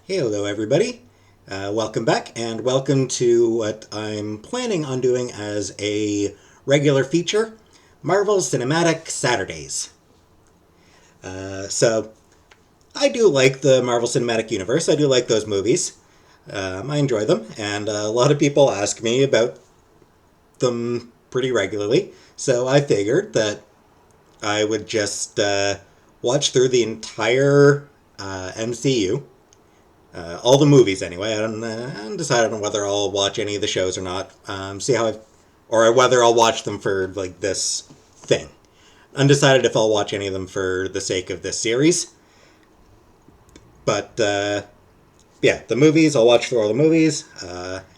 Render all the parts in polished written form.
Hey, hello everybody. Welcome back, and welcome to what I'm planning on doing as a regular feature, Marvel Cinematic Saturdays. So, I do like the Marvel Cinematic Universe. I do like those movies. I enjoy them, and a lot of people ask me about them pretty regularly. So I figured that I would just watch through the entire MCU, all the movies anyway. I'm decided on whether I'll watch any of the shows or not. See how, or whether I'll watch them for like this thing. Undecided if I'll watch any of them for the sake of this series. But yeah, the movies. I'll watch through all the movies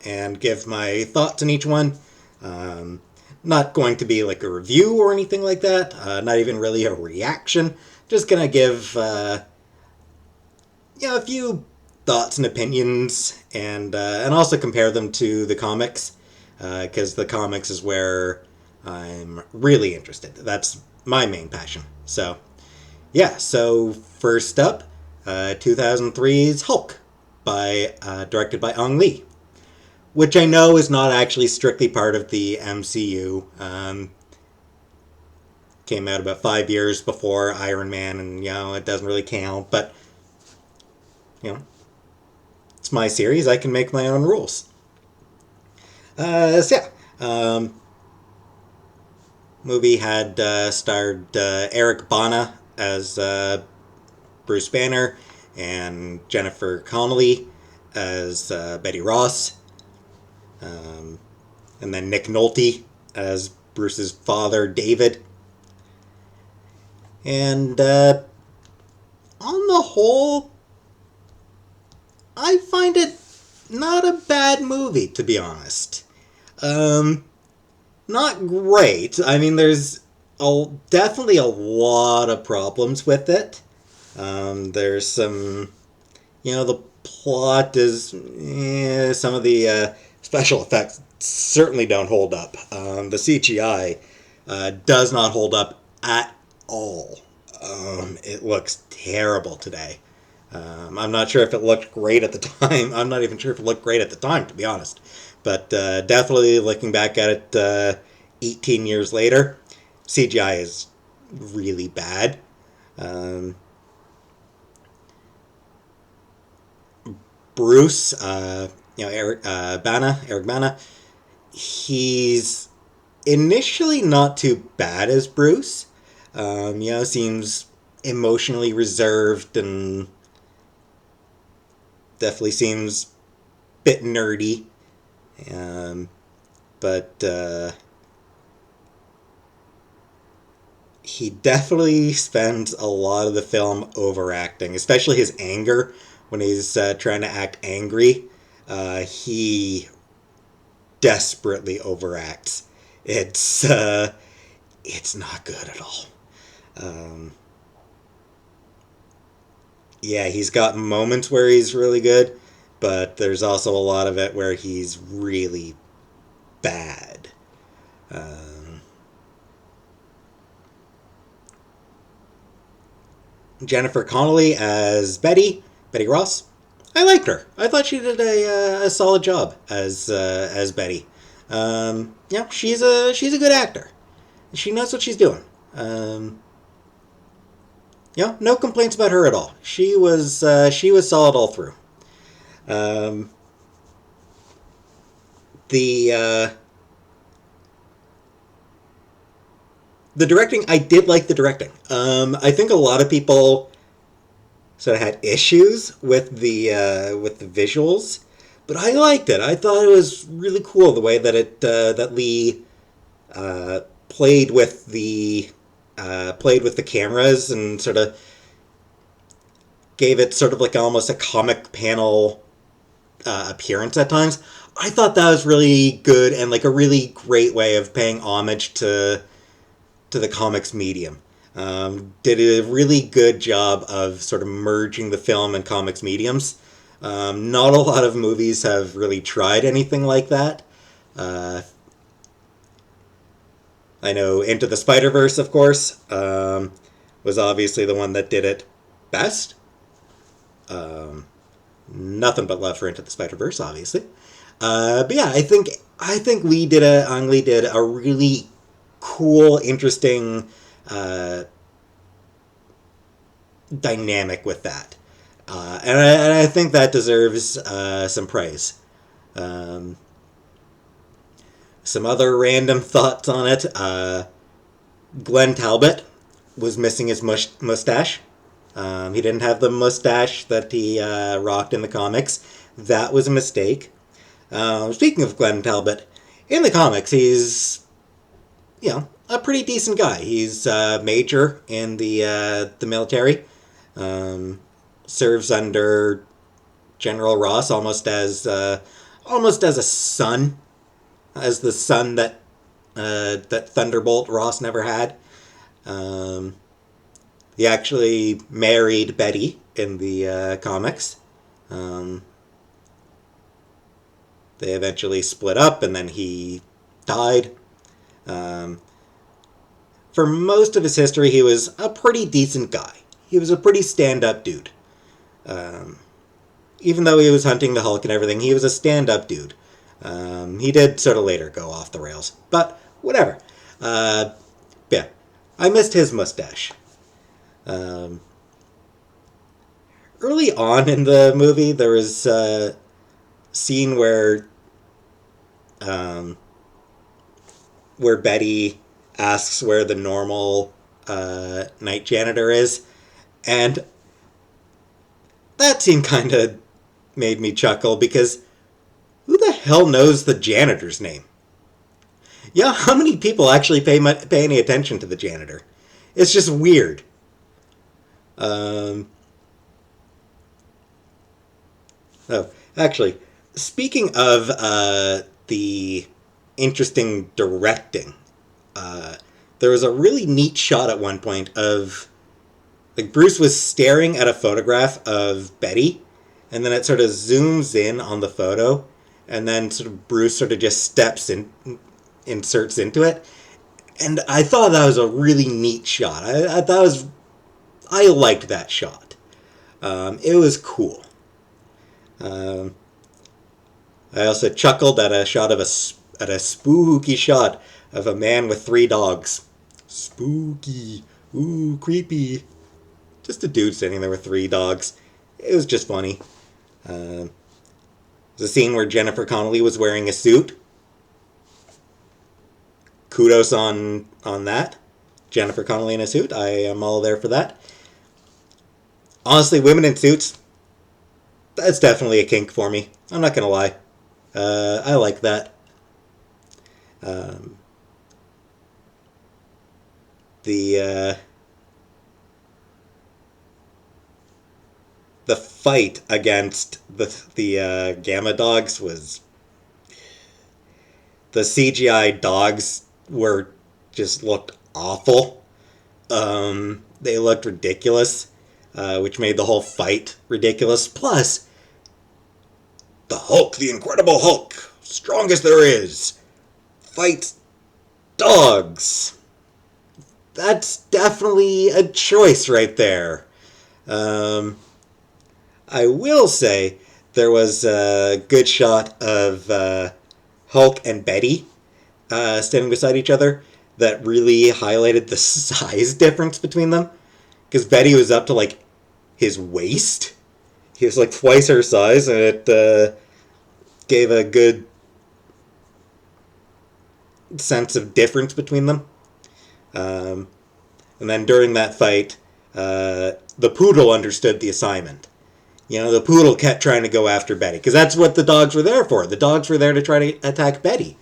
and give my thoughts on each one. Um, Not going to be like a review or anything like that. Not even really a reaction. Just gonna give a few thoughts and opinions, and also compare them to the comics, because the comics is where I'm really interested. That's my main passion. So yeah. So first up, 2003's Hulk, by directed by Ang Lee, which I know is not actually strictly part of the MCU. Came out about 5 years before Iron Man, and it doesn't really count. But you know, it's my series. I can make my own rules. So yeah, movie had starred Eric Bana as Bruce Banner and Jennifer Connelly as Betty Ross, and then Nick Nolte as Bruce's father, David. And on the whole, I find it not a bad movie, to be honest. Um, Not great. I mean, there's definitely a lot of problems with it. There's some, the plot is, some of the special effects certainly don't hold up. The CGI does not hold up at all. It looks terrible today. I'm not sure if it looked great at the time. I'm not even sure if it looked great at the time, to be honest. But definitely looking back at it 18 years later, CGI is really bad. Um, Bruce, Eric Bana, he's initially not too bad as Bruce. Seems emotionally reserved and definitely seems a bit nerdy. Um, but he definitely spends a lot of the film overacting, especially his anger when he's trying to act angry. He desperately overacts. It's it's not good at all. Um, yeah, he's got moments where he's really good, but there's also a lot of it where he's really bad. Um, Jennifer Connelly as Betty Ross. I liked her. I thought she did a solid job as Betty. She's a good actor. She knows what she's doing. Um, no complaints about her at all. She was solid all through. Um, the uh, the directing, I did like the directing. I think a lot of people sort of had issues with the visuals, but I liked it. I thought it was really cool the way that Lee played with the cameras and sort of gave it sort of like almost a comic panel appearance at times. I thought that was really good and like a really great way of paying homage to the comics medium. Did a really good job of sort of merging the film and comics mediums. Not a lot of movies have really tried anything like that. Uh, I know Into the Spider Verse, of course, was obviously the one that did it best. Um, nothing but love for Into the Spider-Verse, obviously. But yeah, I think Ang Lee did a really cool, interesting dynamic with that, and I think that deserves some praise. Um, some other random thoughts on it. Glenn Talbot was missing his mustache. He didn't have the mustache that he rocked in the comics. That was a mistake. Speaking of Glenn Talbot, in the comics, he's a pretty decent guy. He's a major in the military. Um, Serves under General Ross almost as a son, as the son that Thunderbolt Ross never had. Um, he actually married Betty in the comics. Um, they eventually split up, and then he died. Um, for most of his history, he was a pretty decent guy. He was a pretty stand-up dude. Um, Even though he was hunting the Hulk and everything, he was a stand-up dude. He did sort of later go off the rails, but whatever. Uh, yeah, I missed his mustache. Um, Early on in the movie, there was a scene um, where Betty asks where the normal night janitor is, and that scene kind of made me chuckle because who the hell knows the janitor's name? Yeah, how many people actually pay any attention to the janitor? It's just weird. Um, oh, actually, speaking of the interesting directing, uh, there was a really neat shot at one point of like Bruce was staring at a photograph of Betty, and then it sort of zooms in on the photo, and then sort of Bruce sort of just inserts into it, and I thought that was a really neat shot. I liked that shot. It was cool. Um, I also chuckled at a spooky shot of a man with three dogs. Spooky, ooh, creepy. Just a dude sitting there with three dogs. It was just funny. Uh, there's a scene where Jennifer Connelly was wearing a suit. Kudos on that. Jennifer Connelly in a suit. I am all there for that. Honestly, women in suits, that's definitely a kink for me. I'm not gonna lie. I like that. Um, the the fight against the Gamma dogs was the CGI dogs were just looked awful. They looked ridiculous, which made the whole fight ridiculous. Plus, the Hulk, the Incredible Hulk, strongest there is, fights dogs. That's definitely a choice right there. Um, I will say there was a good shot of Hulk and Betty standing beside each other that really highlighted the size difference between them. Because Betty was up to like his waist. He was like twice her size, and it gave a good sense of difference between them. Um, and then during that fight, the poodle understood the assignment. The poodle kept trying to go after Betty because that's what the dogs were there for. The dogs were there to try to attack Betty,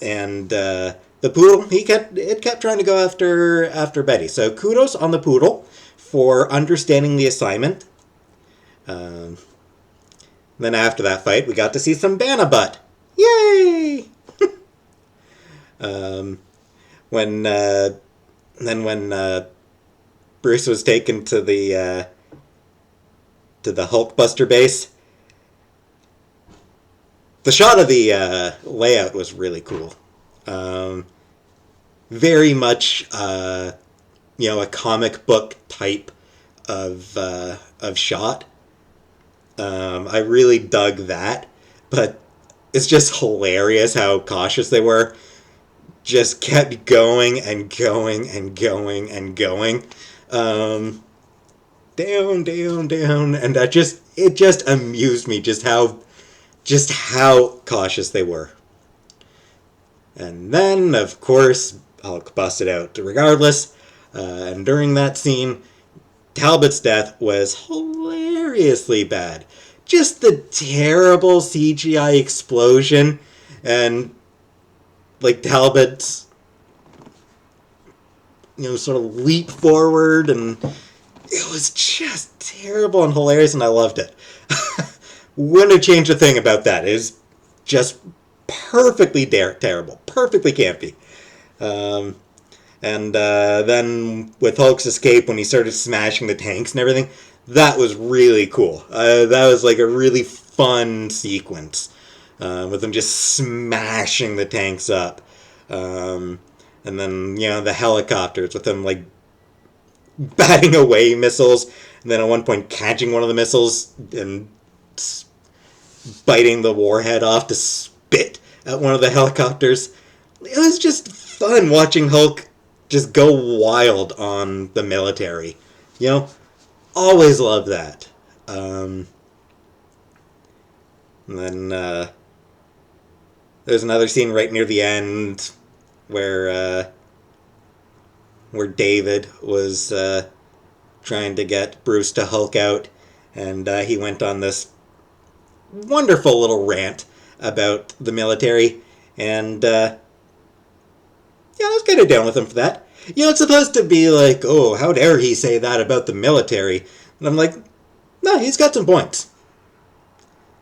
and the poodle it kept trying to go after Betty. So kudos on the poodle for understanding the assignment. Um, then after that fight, we got to see some Banna Butt. Yay! um, when when Bruce was taken to the Hulkbuster base, the shot of the layout was really cool. Um, Very much, a comic book type of shot. I really dug that, but it's just hilarious how cautious they were. Just kept going and going and going and going. Um, Down, down, down, and it just amused me just how cautious they were. And then, of course, Hulk busted out regardless. And during that scene, Talbot's death was hilariously bad. Just the terrible CGI explosion and like Talbot's sort of leap forward, and it was just terrible and hilarious, and I loved it. Wouldn't have changed a thing about that. It is just perfectly terrible, perfectly campy. Um, and then with Hulk's escape, when he started smashing the tanks and everything, that was really cool. That was like a really fun sequence with them just smashing the tanks up. Um, and then, the helicopters with them like batting away missiles, and then at one point catching one of the missiles and biting the warhead off to spit at one of the helicopters. It was just fun watching Hulk just go wild on the military. You know, always loved that. And then there's another scene right near the end where David was trying to get Bruce to Hulk out, and he went on this wonderful little rant about the military, and I was kind of down with him for that. It's supposed to be like, oh, how dare he say that about the military? And I'm like, no, he's got some points.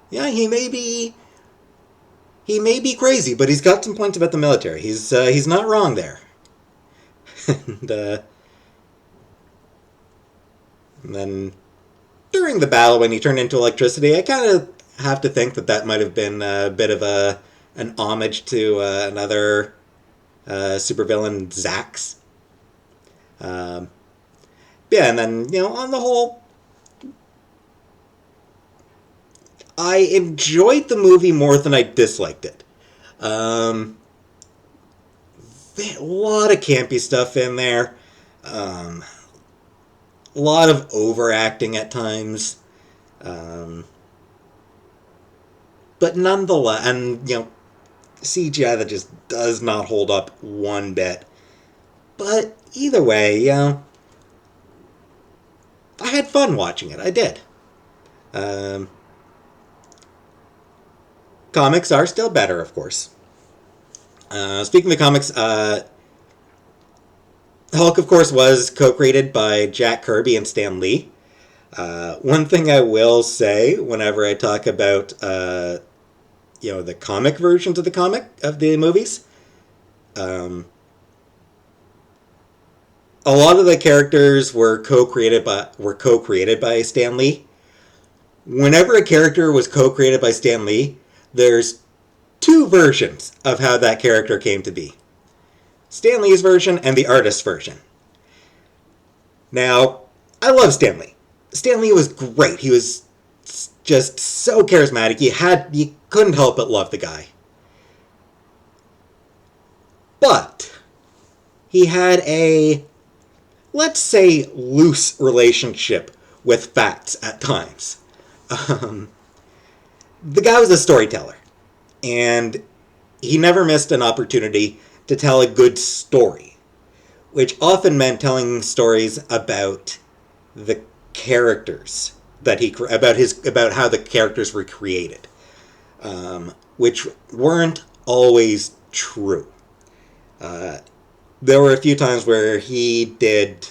Yeah, he may be crazy, but he's got some points about the military. He's not wrong there. and, uh, and then during the battle, when he turned into electricity, I kind of have to think that might have been a bit of an homage to another supervillain, Zax. Um, yeah, and then on the whole, I enjoyed the movie more than I disliked it. Um, a lot of campy stuff in there. Um, a lot of overacting at times. Um, but nonetheless, and CGI that just does not hold up one bit. But either way, I had fun watching it. I did. Um, Comics are still better, of course. Speaking of comics, Hulk, of course, was co-created by Jack Kirby and Stan Lee. One thing I will say whenever I talk about the comic versions of the movies, um, a lot of the characters were co-created by Stan Lee. Whenever a character was co-created by Stan Lee, there's two versions of how that character came to be. Stan Lee's version and the artist's version. Now, I love Stan Lee. Stan Lee was great. He was just so charismatic. You couldn't help but love the guy. But he had a, let's say, loose relationship with facts at times. Um, the guy was a storyteller, and he never missed an opportunity to tell a good story, which often meant telling stories about the characters about how the characters were created, which weren't always true. There were a few times where he did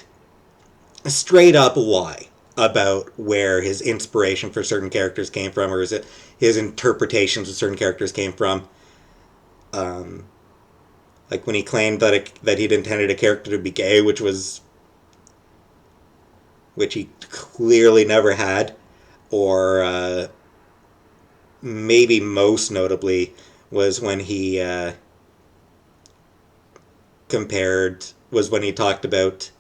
a straight up lie about where his inspiration for certain characters came from, or his interpretations of certain characters came from. Um, like when he claimed that he'd intended a character to be gay, which he clearly never had, or maybe most notably was when he talked about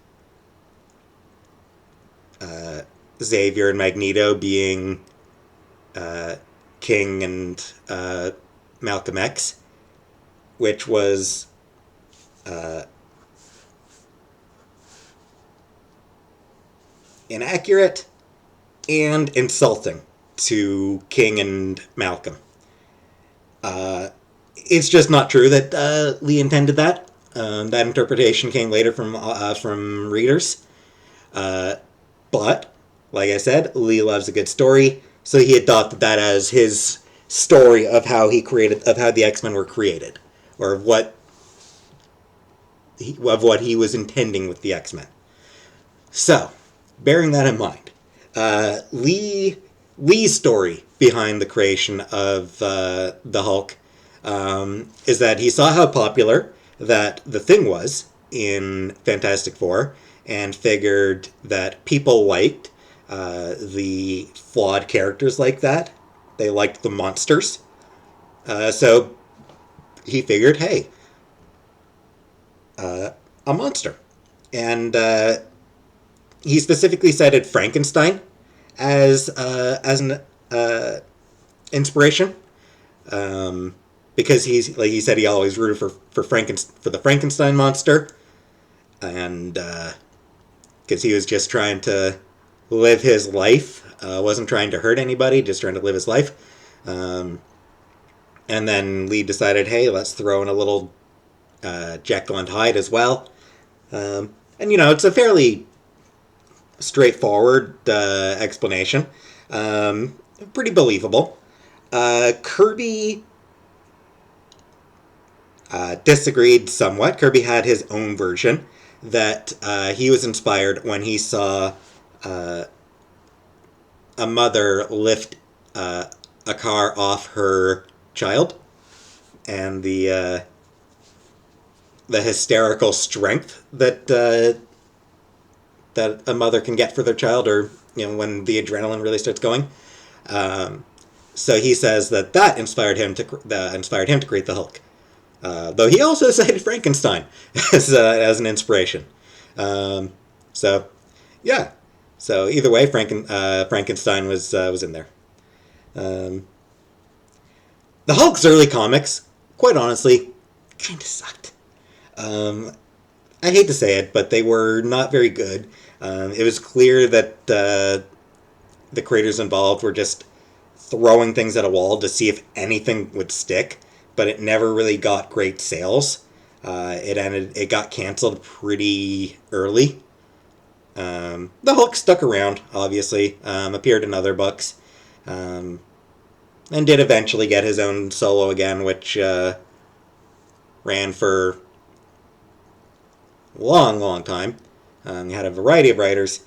Xavier and Magneto being King and Malcolm X, which was inaccurate and insulting to King and Malcolm. It's just not true that Lee intended that. That interpretation came later from readers. But, like I said, Lee loves a good story, so he adopted that as his story of how the X-Men were created, or of what he was intending with the X-Men. So, bearing that in mind, Lee's story behind the creation of the Hulk is that he saw how popular that the Thing was in Fantastic Four, and figured that people liked the flawed characters like that. They liked the monsters. So he figured, hey, a monster. And he specifically cited Frankenstein as an inspiration, because he's like he said he always rooted for the Frankenstein monster, and because he was just trying to live his life, wasn't trying to hurt anybody, just trying to live his life. And then Lee decided, hey, let's throw in a little Jekyll and Hyde as well. And it's a fairly straightforward explanation. Pretty believable. Kirby disagreed somewhat. Kirby had his own version that he was inspired when he saw a mother lift a car off her child, and the hysterical strength that a mother can get for their child, or when the adrenaline really starts going. So he says that inspired him to create the Hulk. Though he also cited Frankenstein as an inspiration. So yeah. So either way, Frankenstein was in there. The Hulk's early comics, quite honestly, kind of sucked. I hate to say it, but they were not very good. It was clear that the creators involved were just throwing things at a wall to see if anything would stick, but it never really got great sales. It got canceled pretty early. The Hulk stuck around, obviously, appeared in other books, and did eventually get his own solo again, which ran for a long, long time. He had a variety of writers.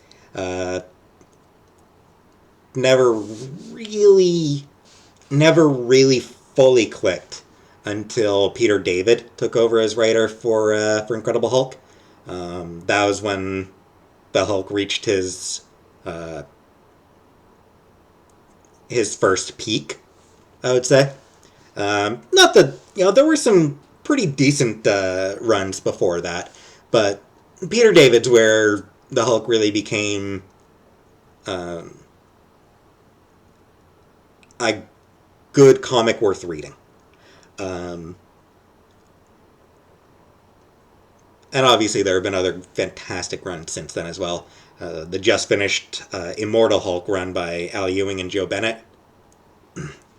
Never really fully clicked until Peter David took over as writer for Incredible Hulk. That was when the Hulk reached his first peak, I would say. Not that there were some pretty decent runs before that, but Peter David's where the Hulk really became a good comic worth reading. And obviously there have been other fantastic runs since then as well. The just finished Immortal Hulk run by Al Ewing and Joe Bennett.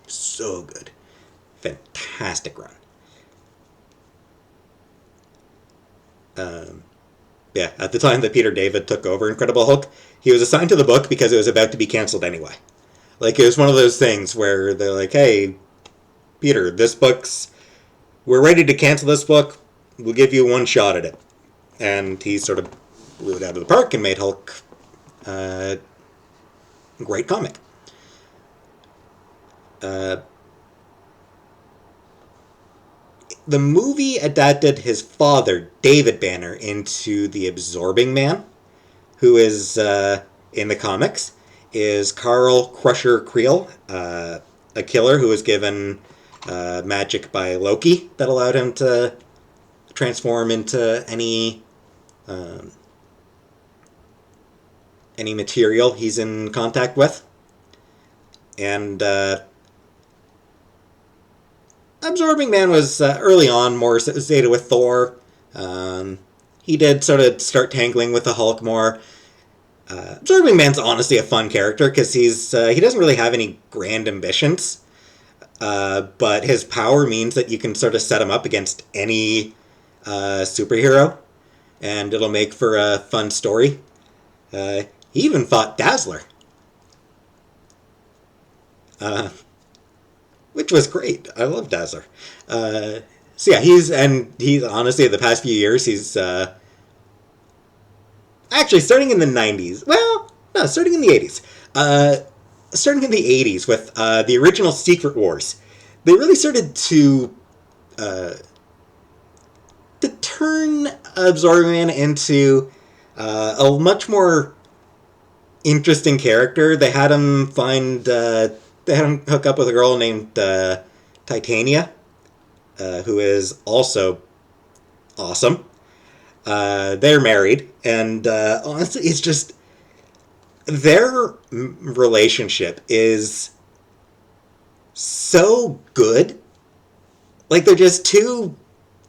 So good. Fantastic run. Yeah, at the time that Peter David took over Incredible Hulk, he was assigned to the book because it was about to be canceled anyway. Like, it was one of those things where they're like, hey, Peter, we're ready to cancel this book. We'll give you one shot at it. And he sort of blew it out of the park and made Hulk a great comic. The movie adapted his father, David Banner, into the Absorbing Man, who is, in the comics, is Carl Crusher Creel, a killer who was given magic by Loki that allowed him to transform into any material he's in contact with. And Absorbing Man was early on more associated with Thor. Um, he did sort of start tangling with the Hulk more. Absorbing Man's honestly a fun character because he doesn't really have any grand ambitions, but his power means that you can sort of set him up against any superhero, and it'll make for a fun story. He even fought Dazzler, uh, which was great. I love Dazzler. Uh, so yeah, he's honestly the past few years he's actually starting in the '90s. Well, no, starting in the '80s. Starting in the '80s with the original Secret Wars, they really started uh, to turn Absorbing Man into a much more interesting character. They had him hook up with a girl named Titania, who is also awesome. They're married, and honestly, it's just their relationship is so good. Like they're just two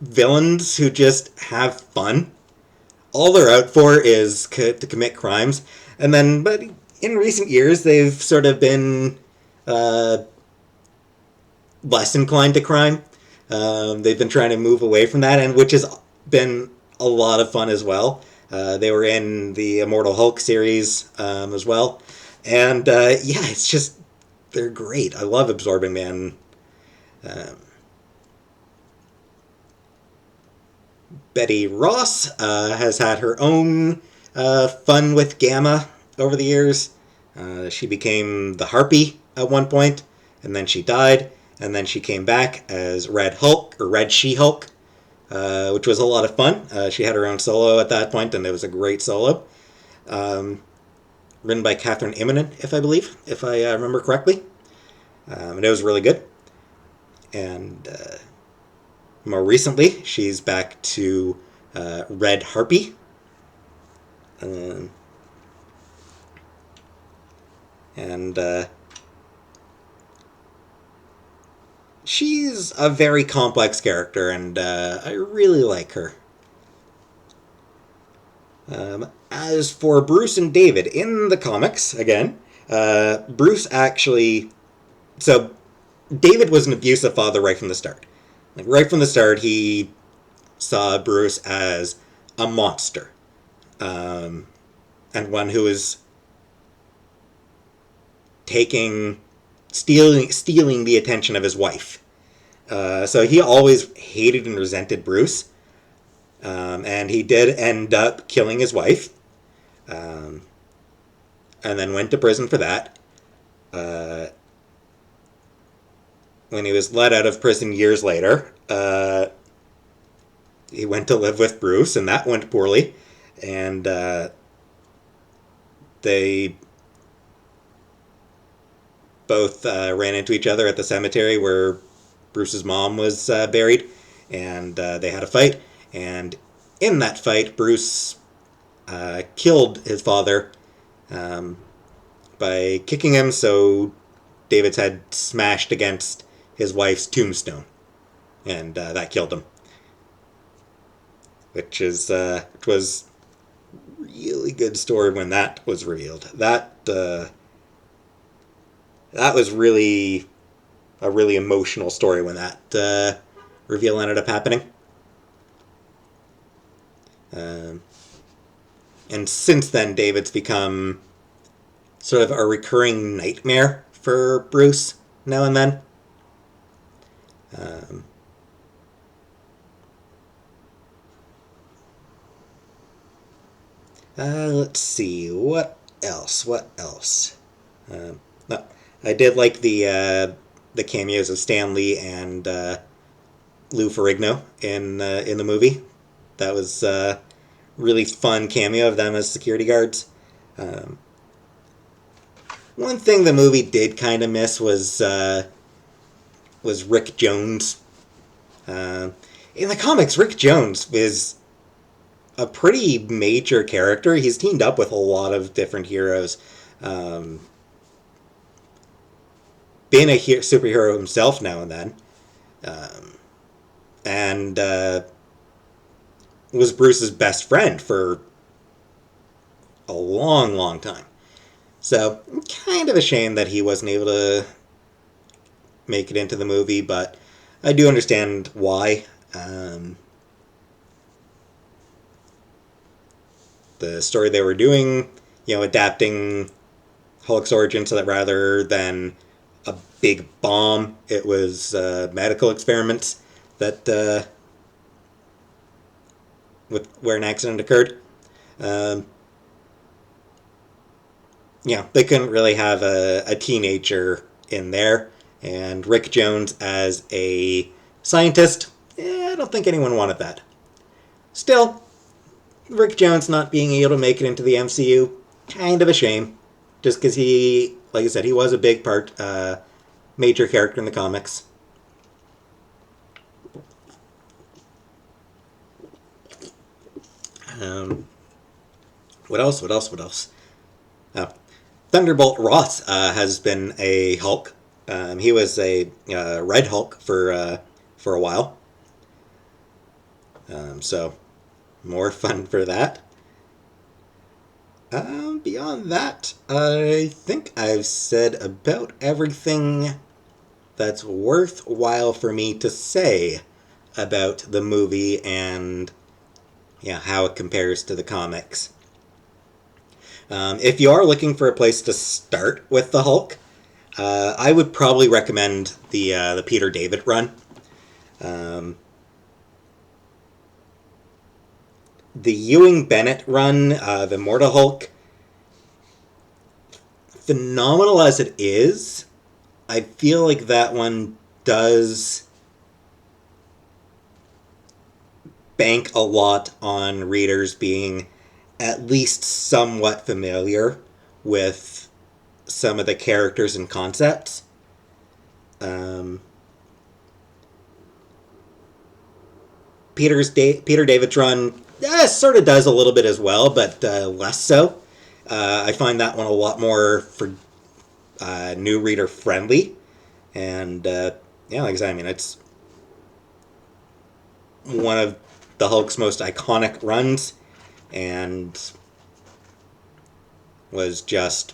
villains who just have fun. All they're out for is to commit crimes, and then but in recent years they've sort of been uh, less inclined to crime. They've been trying to move away from that, and which has been a lot of fun as well. They were in the Immortal Hulk series as well, and yeah, it's just they're great. I love Absorbing Man. Um, Betty Ross has had her own fun with Gamma over the years. She became the Harpy at one point, and then she died, and then she came back as Red Hulk or Red She Hulk, which was a lot of fun. She had her own solo at that point, and it was a great solo, um, written by Catherine Immonen, if I remember correctly, and it was really good. And more recently, she's back to Red Harpy. Um, and she's a very complex character, and I really like her. As for Bruce and David in the comics, again, Bruce actually. So, David was an abusive father right from the start. Like, right from the start, he saw Bruce as a monster, um, and one who was taking stealing the attention of his wife. So he always hated and resented Bruce, and he did end up killing his wife, um, and then went to prison for that. Uh, when he was let out of prison years later, he went to live with Bruce, and that went poorly. And they both ran into each other at the cemetery where Bruce's mom was buried, and they had a fight. And in that fight, Bruce killed his father um, by kicking him so David's head smashed against his wife's tombstone, and that killed him. Which was really good story when that was revealed. That was really a really emotional story when that reveal ended up happening. Um, and since then, David's become sort of a recurring nightmare for Bruce now and then. Um, let's see, what else? What else? No, I did like the cameos of Stan Lee and Lou Ferrigno in the movie. That was really fun cameo of them as security guards. Um, one thing the movie did kind of miss was Rick Jones. Uh, in the comics, Rick Jones is a pretty major character. He's teamed up with a lot of different heroes. Um, been a superhero himself now and then, and was Bruce's best friend for a long, long time. So, kind of a shame that he wasn't able to make it into the movie, but I do understand why. The story they were doing, adapting Hulk's origin so that rather than a big bomb, it was medical experiments that with where an accident occurred. Um, they couldn't really have a teenager in there, and Rick Jones as a scientist. I don't think anyone wanted that. Still, Rick Jones not being able to make it into the MCU, kind of a shame. Just because he, like I said, he was a big part, major character in the comics. Um, what else? What else? What else? Oh, Thunderbolt Ross has been a Hulk. He was a Red Hulk for a while. So more fun for that. Beyond that, I think I've said about everything that's worthwhile for me to say about the movie and how it compares to the comics. If you are looking for a place to start with the Hulk, I would probably recommend the Peter David run. Um, the Ewing Bennett run, the Immortal Hulk, phenomenal as it is, I feel like that one does bank a lot on readers being at least somewhat familiar with some of the characters and concepts. Um, Peter David's run sort of does a little bit as well, but less so. I find that one a lot more for new reader friendly, and like I said, I mean it's one of the Hulk's most iconic runs, and was just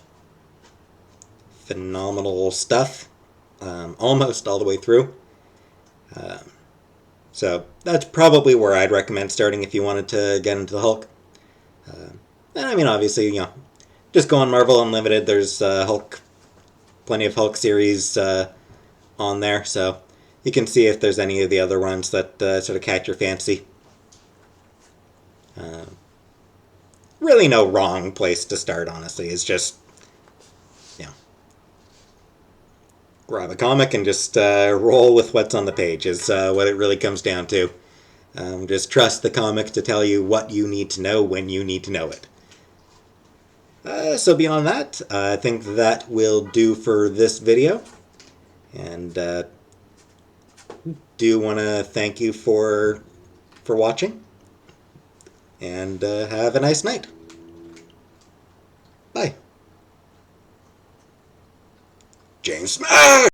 phenomenal stuff, almost all the way through. Um, so that's probably where I'd recommend starting if you wanted to get into the Hulk. And I mean, obviously, just go on Marvel Unlimited. There's Hulk, plenty of Hulk series on there, so you can see if there's any of the other ones that sort of catch your fancy. Uh, really, no wrong place to start. Honestly, it's just grab a comic and just roll with what's on the page. Is what it really comes down to. Just trust the comic to tell you what you need to know when you need to know it. So beyond that, I think that will do for this video. And do want to thank you for watching. And have a nice night. Bye. James Smash!